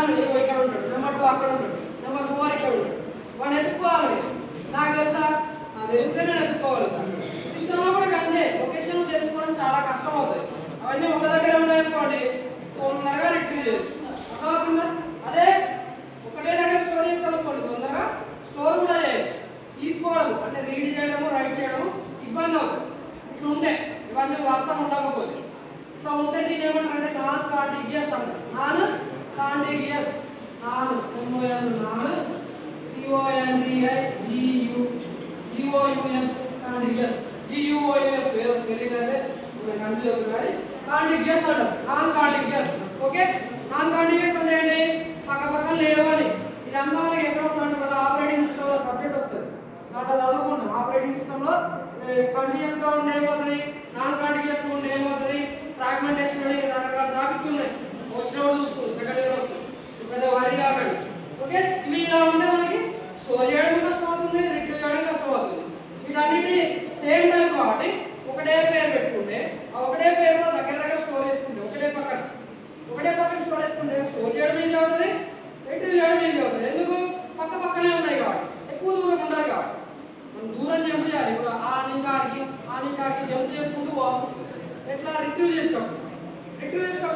1 ఇక్కడ ఉంటాడు, నెంబర్ 2 అక్కడ ఉంటాడు, నెంబర్ 4 ఇక్కడ ఉంటాడు. వాడిని ఎత్తుకోవాలి. నాకు తెలుసా, నాకు తెలిస్తే నేను ఎత్తుకోగలుగుతాను. సిస్టంలో కూడా అంతే, లొకేషన్ తెలుసుకోవడం చాలా కష్టం అవుతుంది. అవన్నీ ఒక దగ్గర ఉన్నాయనుకోండి, తొందరగా రిట్రీవ్ చేయొచ్చు. అర్థమవుతుందా? అదే ఒకటే దగ్గర స్టోర్ చేసామనుకోండి, తొందరగా స్టోర్ కూడా చేయొచ్చు. తీసుకోవడం అంటే రీడ్ చేయడము, రైట్ చేయడము ఇబ్బంది అవుతుంది. ఇట్లా ఉంటే ఇవన్నీ వర్షం ఉండకపోతే ఇట్లా ఉంటే దీని ఏమంటారంటే నాన్ కాంటిగ్యూస్ అంటారు. నాన్ కాంటిగ్యూస్, నాన్ CONTIGUS కాంటిగ్యూస్, GUOUS వేరే స్పెల్లింగ్ అంటే కన్ఫ్యూజ్ అవుతుంది కానీ కాంటిగ్యూస్ అంటారు. నాన్ కాంటిగ్యూస్. ఓకే, నాన్ కాంటిగ్యూస్ అంటే ఏంటి? పక్క పక్కన లేవు అని. ఇదంతా మనకి ఎక్కడ వస్తుంది? మన ఆపరేటింగ్ సిస్టంలో సబ్జెక్ట్ వస్తుంది. దాంట్లో చదువుకుంటాం. ఆపరేటింగ్ సిస్టంలో కంటిన్యూస్ గా ఉండే ఏమవుతుంది, నాన్ కంటిన్యూస్ గా ఉండే ఏమవుతుంది, ఫ్రాగ్మెంటేషన్ అని రకరకాల టాపిక్స్ ఉన్నాయి. వచ్చినప్పుడు చూసుకోండి, సెకండ్ ఇయర్ వస్తుంది, పెద్ద వరి కాకండి. ఓకే, ఇవి ఇలా ఉంటే మనకి స్టోర్ చేయడం కష్టం అవుతుంది, రిట్రీవ్ చేయడం కష్టం అవుతుంది. వీటన్నిటి సేమ్ టైం కాబట్టి ఒకటే పేరు పెట్టుకుంటే, ఆ ఒకటే పేరులో దగ్గర దగ్గర స్టోర్ చేసుకుంటే, ఒకటే పక్కన స్టోర్ చేసుకుంటే స్టోర్ చేయడం ఈజీ అవుతుంది, రిట్రీవ్ చేయడం ఈజీ అవుతుంది. ఎందుకు? పక్క పక్కనే ఉన్నాయి కాబట్టి, ఎక్కువ దూరం ఉండదు కాబట్టి. మనం దూరం జంప్ చేయాలి. ఇప్పుడు ఆ నుంచి ఆడికి జంప్ చేసుకుంటూ వాల్స్ వస్తుంది. ఎట్లా? రిట్రీవ్ చేసేటప్పుడు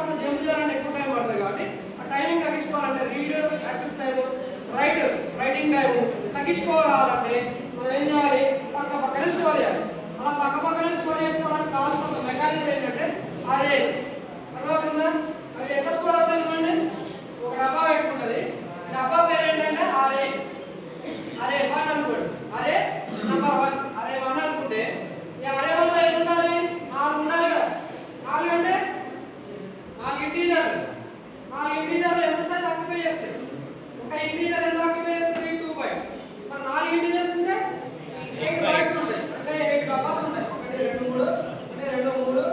అట్లా జంప్ చేయాలంటే ఎక్కువ టైం పడుతుంది కాబట్టి ఆ టైమింగ్ తగ్గించుకోవాలంటే read access time, writing time తగ్గించుకోవాలంటే మనం ఏం చేయాలి? పక్క పక్కనే స్టోర్ చేయాలి. అలా పక్క పక్కనే స్టోర్ చేసుకోవడానికి కావాల్సిన ఒక మెకానిజం ఏంటంటే అరేస్. అర్థమవుతుందా? అవి ఎట్లా స్టోర్ అవుతాయి చూడండి. ఒక డబ్బా పెట్టుకుంటుంది. డబ్బా పేరు ఏంటంటే అరే 1 అనుకోండి. అరే నెంబర్ 1, అరే 1 అనుకుంటే ఈ అరే 1 లో ఏమి ఉండాలి? 4 ఉండాలి కదా. 4 అంటే 4 ఇంటీజర్లు. 4 ఇంటీజర్లు ఎంత సైజ్ ఆక్యుపై చేస్తాయి? ఒక ఇంటీజర్ ఎంత ఆక్యుపై చేస్తుంది? 2 బైట్స్. మరి 4 ఇంటీజర్స్ ఉంటే 8 బైట్స్ ఉంటాయి. అంటే 8 డబ్బాలు ఉంటాయి. 1 2 3 అంటే 2 3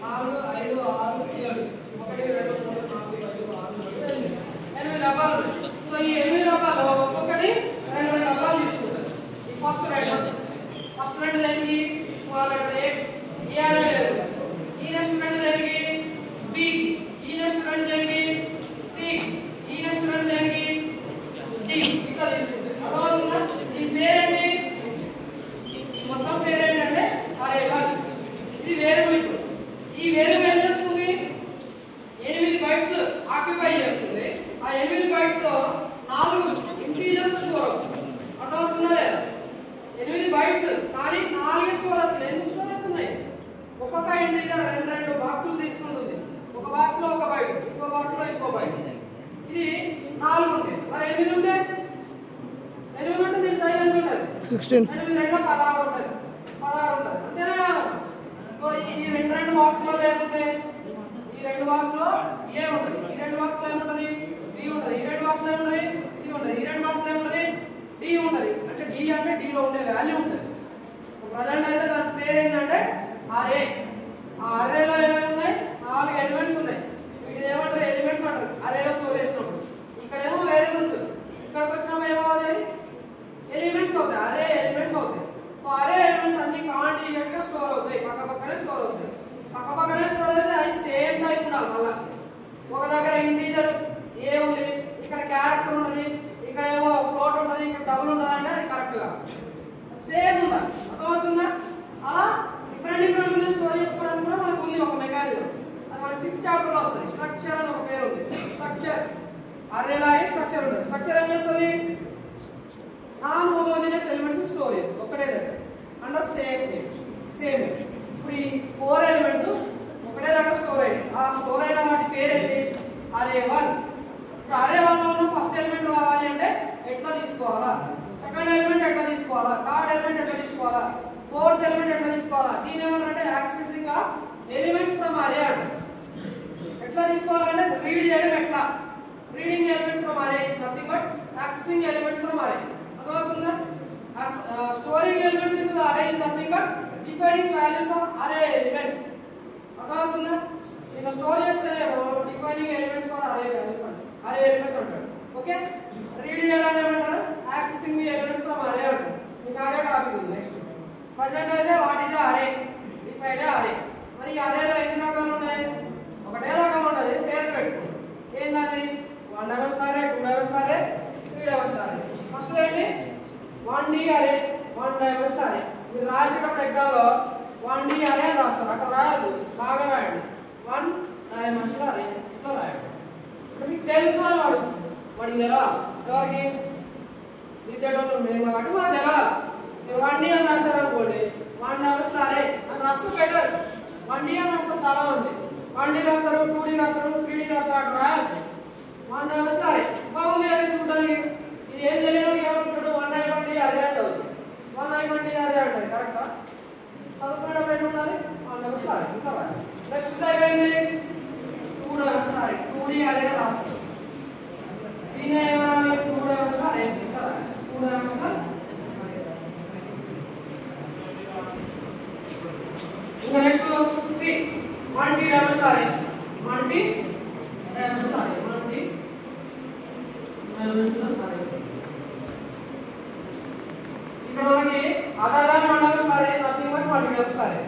4 5 6 7 1 2 3 4 5 6 7 8 డబ్బాలు. సో ఈ 8 డబ్బాలు ఒక్కొక్కటి 2 డబ్బాలు తీసుకుంటారు. ఈ ఫస్ట్ రెండు దేనికి? స్మాల్ లెటర్ ఏ అనేది. ఈ నెక్స్ట్ రెండు దేనికి? బి. ఈ నెక్స్ట్ రెండు దేనికి? సి. ఈ నెక్స్ట్ రెండు దేనికి? డి. ఇట్లా తీసుకుంటారు. అర్థమవుతుందా? దీని పేరేంటి? ఈ మొత్తం పేరేంటంటే అరే 1. ఇది వేరియబుల్. ఇప్పుడు ఈ వేరియబుల్ ఏం చేస్తుంది? 8 బైట్స్ ఆక్యుపై చేస్తుంది. ఆ 8 బైట్స్ లో 4 ఇంటీజర్స్ స్టోర్ అవుతుంది. అర్థమవుతుందా లేదా? 8 బైట్స్ కానీ 4 స్టోర్ అవుతున్నాయి. ఎందుకు స్టోర్ అవుతున్నాయి? ఒక్కొక్క ఇంటీజర్ 2 బాక్సులు తీసుకుంటుంది. ఒక బాక్స్ లో ఒక బైట్, ఇంకో బాక్స్ లో ఇంకో బైట్. ఇది 4 ఉంటాయి. మరి 8 ఉంటే దీని సైజ్ ఎంత ఉంటుంది? 16. 8 2 16 ఉంటుంది. అంతేనా? సో ఈ 2 బాక్స్ లో ఏముంటాయి? ఈ 2 బాక్స్ లో ఏ ఉంటుంది, ఈ 2 బాక్స్ లో ఏముంటది? బి ఉంటుంది. ఈ 2 బాక్స్ లో ఏముంటది? సి ఉంటుంది. ఈ 2 బాక్స్ లో ఏముంటది? డి ఉంటుంది. అంటే డి అంటే డి లో ఉండే వాల్యూ ఉంటుంది. సో ప్రజెంట్ అయితే దాని పేరు ఏంటంటే అరే. ఆ అరేలో ఏమేమి ఉన్నాయి? 4 ఎలిమెంట్స్ ఉన్నాయి. వీటిని ఏమంటారు? ఎలిమెంట్స్ అంటారు. అరేలో స్టోర్ చేసినప్పుడు ఇక్కడేమో వేరియబుల్స్, ఇక్కడికి వచ్చినప్పుడు ఏమవుతాయి? ఎలిమెంట్స్ అవుతాయి. అరే ఎలిమెంట్స్ అవుతాయి. సో అరే ఎలిమెంట్స్ అన్ని కాంటిగ్యూస్ గా స్టోర్ అవుతాయి. పక్క పక్కనే స్టోర్ అవుతాయి. అయితే అవి సేమ్ టైప్ ఉండాలి. మళ్ళీ ఒక దగ్గర ఇంటీజర్ ఏ ఉంది, ఇక్కడ క్యారెక్టర్ ఉంటుంది, ఇక్కడ ఏమో ఫ్లోట్ ఉంటుంది, ఇక్కడ డబుల్ ఉంటుంది అంటే అది కరెక్ట్ గా సేమ్ ఉండాలి. అర్థమవుతుందా? అలా డిఫరెంట్ స్టోర్ చేసుకోవడానికి కూడా మనకు ఉంది ఒక మెకానిజం. అది మనకి 6th చాప్టర్ లో వస్తుంది. స్ట్రక్చర్ అని ఒక పేరు ఉంది. స్ట్రక్చర్ అరేలాగే స్ట్రక్చర్ ఉంటుంది. స్ట్రక్చర్ ఏం చేస్తుంది? నాన్ హోమోజీనియస్ ఎలిమెంట్స్ స్టోర్ చేస్తుంది ఒకటే దగ్గర అండర్ సేమ్ ఇప్పుడు ఈ 4 ఎలిమెంట్స్ ఒకటే దగ్గర స్టోర్ అయ్యాయి. ఆ స్టోర్ అయిన వాటి పేరు ఏంటి? అరే 1. ఇప్పుడు అరే 1 లో ఉన్న ఫస్ట్ ఎలిమెంట్ రావాలి అంటే ఎట్లా తీసుకోవాలా, సెకండ్ ఎలిమెంట్ ఎట్లా తీసుకోవాలా, థర్డ్ ఎలిమెంట్ ఎట్లా తీసుకోవాలా, ఫోర్త్ ఎలిమెంట్ ఎట్లా తీసుకోవాలా, దీని ఏమంటారంటే యాక్సెసింగ్ ఆఫ్ ఎలిమెంట్స్ ఫ్రమ్ అరే అంటారు. ఎట్లా తీసుకోవాలంటే రీడ్ చేయడం ఎట్లా, రీడింగ్ ఎలిమెంట్స్ ఫ్రమ్ అరే is nothing but accessing elements from అరే. అర్థమవుతుందా? స్టోరింగ్ ఎలిమెంట్స్ ఇన్ ద అరే is nothing but defining values of అరే ఎలిమెంట్స్. అర్థమవుతుందా? నేను స్టోర్ చేస్తేనేమో డిఫైనింగ్ ఎలిమెంట్స్ ఫర్ అరే వాల్యూస్ అంటారు, అరే ఎలిమెంట్స్ అంటారు. ఓకే, రీడ్ చేయడానికి ఏమంటారు? యాక్సెసింగ్ ది ఎలిమెంట్స్ ఫ్రమ్ అరే అంటారు. మీకు అదే టాపిక్ ఉంది. నెక్స్ట్ ప్రజెంట్ అయితే వాట్ ఈజ్ అరే, డిఫైన్ అరే. మరి ఈ అరేలో ఎన్ని రకాలు ఉన్నాయి? ఒకటే రకం ఉంటుంది, పేరు పెట్టుకోండి. ఏంటది? 1 dimensional array, 2 dimensional array, 3 dimensional array. First ఏంటి 1D array, 1 dimensional array. మీరు రాసేటప్పుడు ఎగ్జామ్ లో 1D array అని రాస్తారు. అట్లా రాయదు, బాగా రాయండి. 1 dimensional array ఇట్లా రాయండి. ఇప్పుడు మీకు తెలుసు అని వాడికి తెలవాలి. ఎవరికి విద్యార్థులు మేము కాబట్టి మాకు తెలవాలి. మీరు 1D అని రాస్తారు అనుకోండి, 1 dimensional array అని రాస్తే బెటర్. 1D అని రాస్తారు చాలా మంది. 1D రాస్తారు, 2D రాస్తారు, 3D రాస్తారు, అట్లా రాయచ్చు. 1 dimensional array బాగుంది అది చూడడానికి. ఇది ఏం తెలియదు ఏమంటాడు 1 dimensional array అంటారు. 1 dimensional array అంటారు కరెక్టా? చదువుకునేటప్పుడు ఏమి ఉండాలి 1 dimensional array ఇంకా రాయాలి. నెక్స్ట్ టైప్ ఏంటి 2 dimensional array, 2D array రాస్తారు. దీన్ని ఏమనాలి 2 dimensional array ఇంకా రాయాలి. 2 dimensional ఇంకా next 3 multi-dimensional array, multi-dimensional array, multi-dimensional array. ఇక్కడ మనకి other than 1 dimensional array nothing but multi-dimensional array.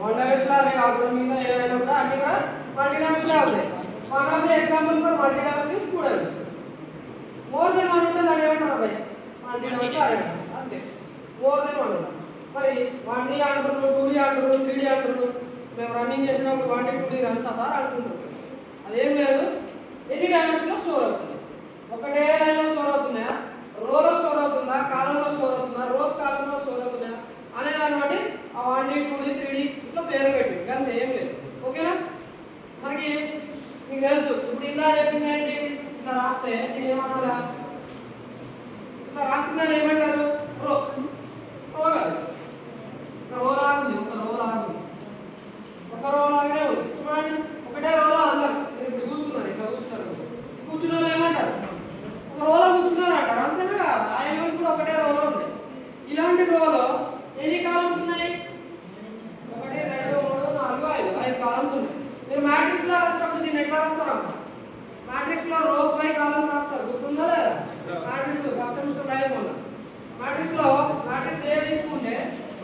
1 dimensional array కాకుండా మిగతా ఏమైనా కూడా అన్ని కూడా multi-dimensional అవుతాయి. One of the example for multi-dimensional is 2 dimensional. More than one ఉంటే దాన్ని ఏమంటారు అబ్బాయి multi-dimensional array అంటారు. అంతే more than one ఉండాలి. మరి 1D అంటారు, 2D అంటారు, 3D అంటారు. మేము రన్నింగ్ చేసినప్పుడు 1D 2D రన్స్ సార్ అనుకుంటారు. అదేం లేదు, ఎన్ని డైమెన్షన్లో స్టోర్ అవుతుంది. ఒకటే లైన్లో స్టోర్ అవుతున్నాయా, రోలో స్టోర్ అవుతుందా, కాలంలో స్టోర్ అవుతుందా, రోస్ కాలంలో స్టోర్ అవుతున్నాయా అనే దాన్ని బట్టి ఆ 1D 2D 3D ఇట్లా పేరు పెట్టి అంతే, ఏం లేదు. ఓకేనా? మనకి మీకు తెలుసు ఇప్పుడు ఇలా చెప్పింది ఏంటి, ఇట్లా రాస్తే దీన్ని ఏమన్నారా, ఇట్లా రాసిందని ఏమంటారు రో. రో కాదు, ఒక రో లాగుంది, ఒక రో లాగుంది, ఒక రో లాగానే ఉంది. చూడండి ఒకటే రోలో అందరు మీరు ఇప్పుడు కూర్చున్నారు, ఇట్లా కూర్చున్నారు. కూర్చున్న వాళ్ళు ఏమంటారు ఒక రోలో కూర్చున్నారు అంటారు. అంతేనా కాదు, ఆ ఎలిమెంట్స్ కూడా ఒకటే రోలో ఉన్నాయి. ఇలాంటి రోలో ఎన్ని కాలమ్స్ ఉన్నాయి 1 2 3 4 5 కాలమ్స్ ఉన్నాయి. మీరు మ్యాట్రిక్స్ లో రాసినప్పుడు దీన్ని ఎట్లా రాస్తారు? మ్యాట్రిక్స్ లో రోస్ బై కాలమ్స్ రాస్తారు, గుర్తుందా లేదా? మ్యాట్రిక్స్ ఫస్ట్ సెమిస్టర్ రాయకుండా మ్యాట్రిక్స్ లో మ్యాట్రిక్స్ ఏ తీసుకుంటే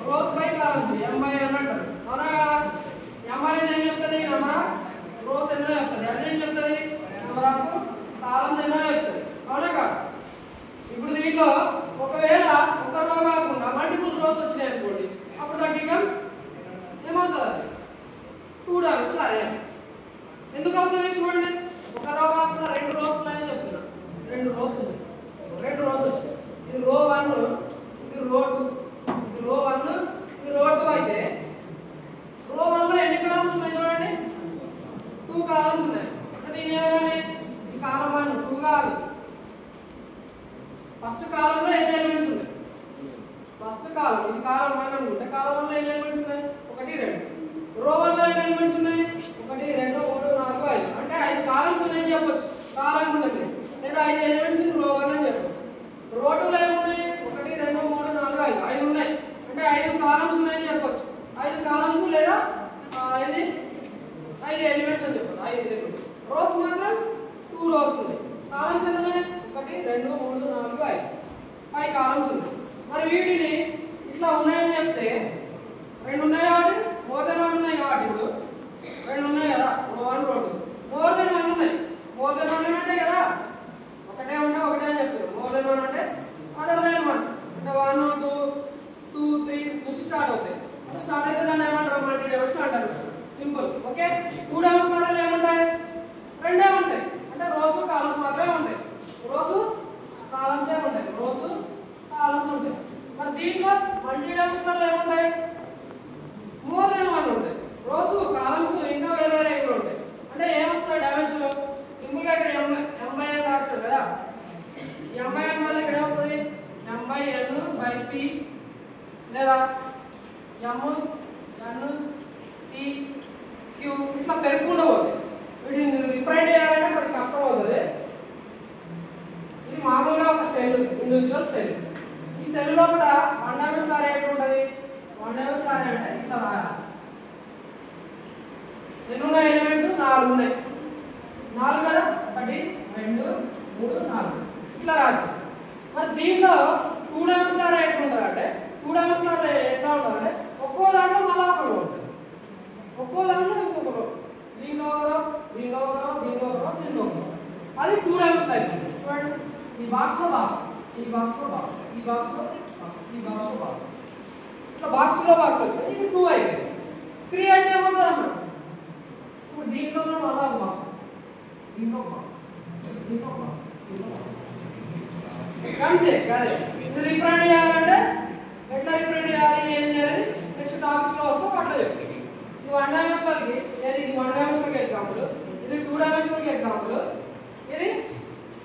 రోస్ బై కాలమ్స్ m/n అంటారు. అవునా కదా? m అనేది ఏం చెప్తుంది, నెంబర్ ఆఫ్ రోస్ ఎన్నో చెప్తుంది. n ఏం చెప్తుంది, నెంబర్ ఆఫ్ కాలమ్స్ ఎన్నో చెప్తుంది. అవునా కదా? ఇప్పుడు దీంట్లో ఒకవేళ ఒక రో కాకుండా మల్టిపుల్ రోస్ వచ్చినాయి అనుకోండి, అప్పుడు దట్ బికమ్స్ ఏమవుతుంది 2 dimensional array. ఎందుకు అవుతుంది చూడండి, ఒక రో కాకుండా 2 రోస్ ఉన్నాయని చెప్తున్నా. 2 రోస్ ఉన్నాయి, 2 రోస్ వచ్చాయి. ఇది రో 1, ఇది రో 2, ఇది రో 1, ఇది రో 2 అయితే రో 1 లో ఎన్ని కాలమ్స్ ఉన్నాయి చూడండి, 2 కాలమ్స్ ఉన్నాయి. అంటే దీన్ని ఏమనాలి, ఈ కాలమ్ 1 2 కాదు, ఫస్ట్ కాలమ్ లో ఎన్ని ఎలిమెంట్స్ ఉన్నాయి, ఫస్ట్ కాలమ్ ఇది కాలమ్ 1 అనుకుంటే కాలమ్ 1 లో ఎన్ని ఎలిమెంట్స్ ఉన్నాయి 1 2. రో 1 లో ఎన్ని ఎలిమెంట్స్ ఉన్నాయి 1 2 3 4 5. అంటే 5 కాలమ్స్ ఉన్నాయని చెప్పొచ్చు కాలమ్ ఉంటుంది, లేదా 5 ఎలిమెంట్స్ ఇన్ రో 1 అని చెప్పొచ్చు. రో 2 లో ఏమున్నాయి 1 2 3 4 5 5 ఉన్నాయి. అంటే 5 కాలమ్స్ ఉన్నాయని చెప్పొచ్చు. 5 కాలమ్స్ లేదా ఎన్ని 5 ఎలిమెంట్స్ అని చెప్పొచ్చు. 5 ఎలిమెంట్స్. రోస్ మాత్రం 2 రోస్ ఉన్నాయి. కాలమ్స్ ఎన్ని ఉన్నాయి 1 2 3 4 5 5 కాలమ్స్ ఉన్నాయి. మరి వీటిని ఇట్లా ఉన్నాయని చెప్తే 2 ఉన్నాయి కాబట్టి మోర్ దెన్ 1 ఉన్నాయి కాబట్టి ఇప్పుడు 2 ఉన్నాయి కదా, రో 1 రో 2 మోర్ దెన్ 1 ఉన్నాయి. మోర్ దెన్ 1 అంటే కదా, ఒకటే ఉంటే ఒకటే అని చెప్తారు. మోర్ దెన్ 1 అంటే అదర్ దెన్ 1 అంటే 1 2 2 3 నుంచి స్టార్ట్ అవుతాయి. అంటే స్టార్ట్ అయితే దాన్ని ఏమంటారు మల్టీ-డైమెన్షనల్ అంటారు. సింపుల్. ఓకే, 2 డైమెన్షనల్ ఏముంటాయి 2 ఉంటాయి. అంటే రోస్ కాలమ్స్ మాత్రమే ఉంటాయి. రోస్ కాలమ్సే ఉంటాయి, రోస్ కాలమ్స్ ఉంటాయి. మరి దీంట్లో మల్టీ-డైమెన్షనల్ ఏముంటాయి మోర్ దెన్ 1 ఉంటాయి. రోస్ కాలమ్స్ ఇంకా వేరే వేరే ఇక్కడ ఉంటాయి. అంటే ఏమొస్తాయి డైమెన్షన్ సింపుల్ గా ఇక్కడ m/n రాస్తారు కదా, m/n వల్ల ఇక్కడ ఏమొస్తుంది m/n/p లేదా m/n/p q ఇట్లా పెరుగుకుంటూ పోతుంది. వీటిని రిప్రజెంట్ చేయాలంటే కొంచెం కష్టం అవుతుంది. ఇది మామూలుగా ఒక సెల్, ఇండివిజువల్ సెల్. ఈ సెల్ లో కూడా 1 dimensional array ఎట్లా ఉంటుంది, 1 dimensional array అంటే ఇట్లా రాయాలి. ఎన్ని ఉన్నాయి ఎలిమెంట్స్ 4 ఉన్నాయి. 4 కదా, 1 2 3 4 ఇట్లా రాస్తాం. మరి దీంట్లో 2 dimensional array ఎట్లా ఉంటుంది అంటే 2 dimensional array ఎట్లా ఉంటుంది అంటే ఒక్కో దాంట్లో మళ్ళీ ఒక రో ఉంటుంది, ఒక్కో దాంట్లో ఇంకొక రో. దీంట్లో ఒక రో, దీంట్లో ఒక రో, దీంట్లో ఒక రో, దీంట్లో ఒక రో. బాక్స్, ఈ బాక్స్ లో బాక్స్, ఈ బాక్స్ లో బాక్స్, ఈ బాక్స్ లో బాక్స్, ఇట్లా బాక్స్ లో బాక్స్ వచ్చాయి. ఇది 2 అయిపోయింది. 3 అంటే ఏమవుతుంది అన్నమాట, ఇప్పుడు దీంట్లో మళ్ళా ఒక బాక్స్, దీంట్లో బాక్స్, దీంట్లో బాక్స్, దీంట్లో బాక్స్ అంతే కదే. ఇది రిప్రజెంట్ చేయాలంటే ఎట్లా రిప్రజెంట్ చేయాలి, ఏం చేయాలి నెక్స్ట్ టాపిక్స్ లో వస్తే అట్లా చెప్తాను. ఇది 1 డైమెన్షనల్ కి, ఇది 1 డైమెన్షనల్ కి ఎగ్జాంపుల్, ఇది 2 డైమెన్షనల్ కి ఎగ్జాంపుల్, ఇది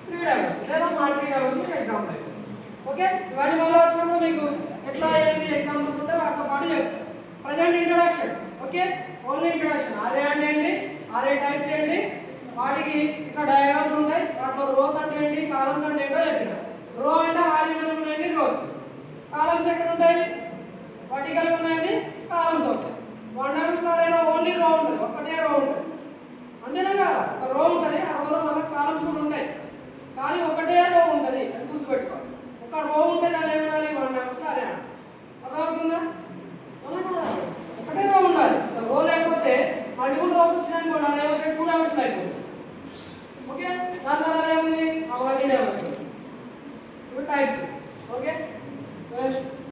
3 డైమెన్షనల్ లేదా మల్టీ డైమెన్షనల్ కి ఎగ్జాంపుల్. ఓకే, ఇవన్నీ వల్ల వచ్చినప్పుడు మీకు ఎట్లా ఏంటి ఎగ్జాంపుల్స్ ఉంటే వాటితో పాటు చెప్తాను. Present introduction. Okay, only introduction. అరే అంటే ఏంటి, అరే టైప్స్ ఏంటి, వాటికి ఇక్కడ డయాగ్రామ్స్ ఉంటాయి, వాటిలో రోస్ అంటే ఏంటి, కాలమ్స్ అంటే ఏంటో చెప్పిన. రో అంటే హారిజాంటల్ ఉన్నాయండి రోస్, కాలమ్స్ ఎక్కడ ఉంటాయి వర్టికల్ ఉన్నాయండి కాలమ్స్ ఉంటాయి. 1 డైమెన్షనల్ అరేలో ఓన్లీ రో ఉంటుంది, ఒకటే రో ఉంటుంది అంతేనా కదా, ఒక రో ఉంటుంది, ఆ రోలో మనకు కాలమ్స్ కూడా ఉంటాయి కానీ ఒకటే రో ఉంటుంది, అది గుర్తుపెట్టుకోవాలి. ఒక రో ఉంటే దాన్ని ఏమనాలి 1 డైమెన్షనల్ అరే అంట. అర్థమవుతుందా, ఒకటే రో ఉండాలి. రో లేకపోతే మల్టిపుల్ రోస్ వచ్చినాయనుకోండి అదేమైతే 2 డైమెన్షనల్ అయిపోతుంది. ఓకే, దాని తర్వాత ఏముంది మల్టీ డైమెన్షనల్. ఇప్పుడు టైప్స్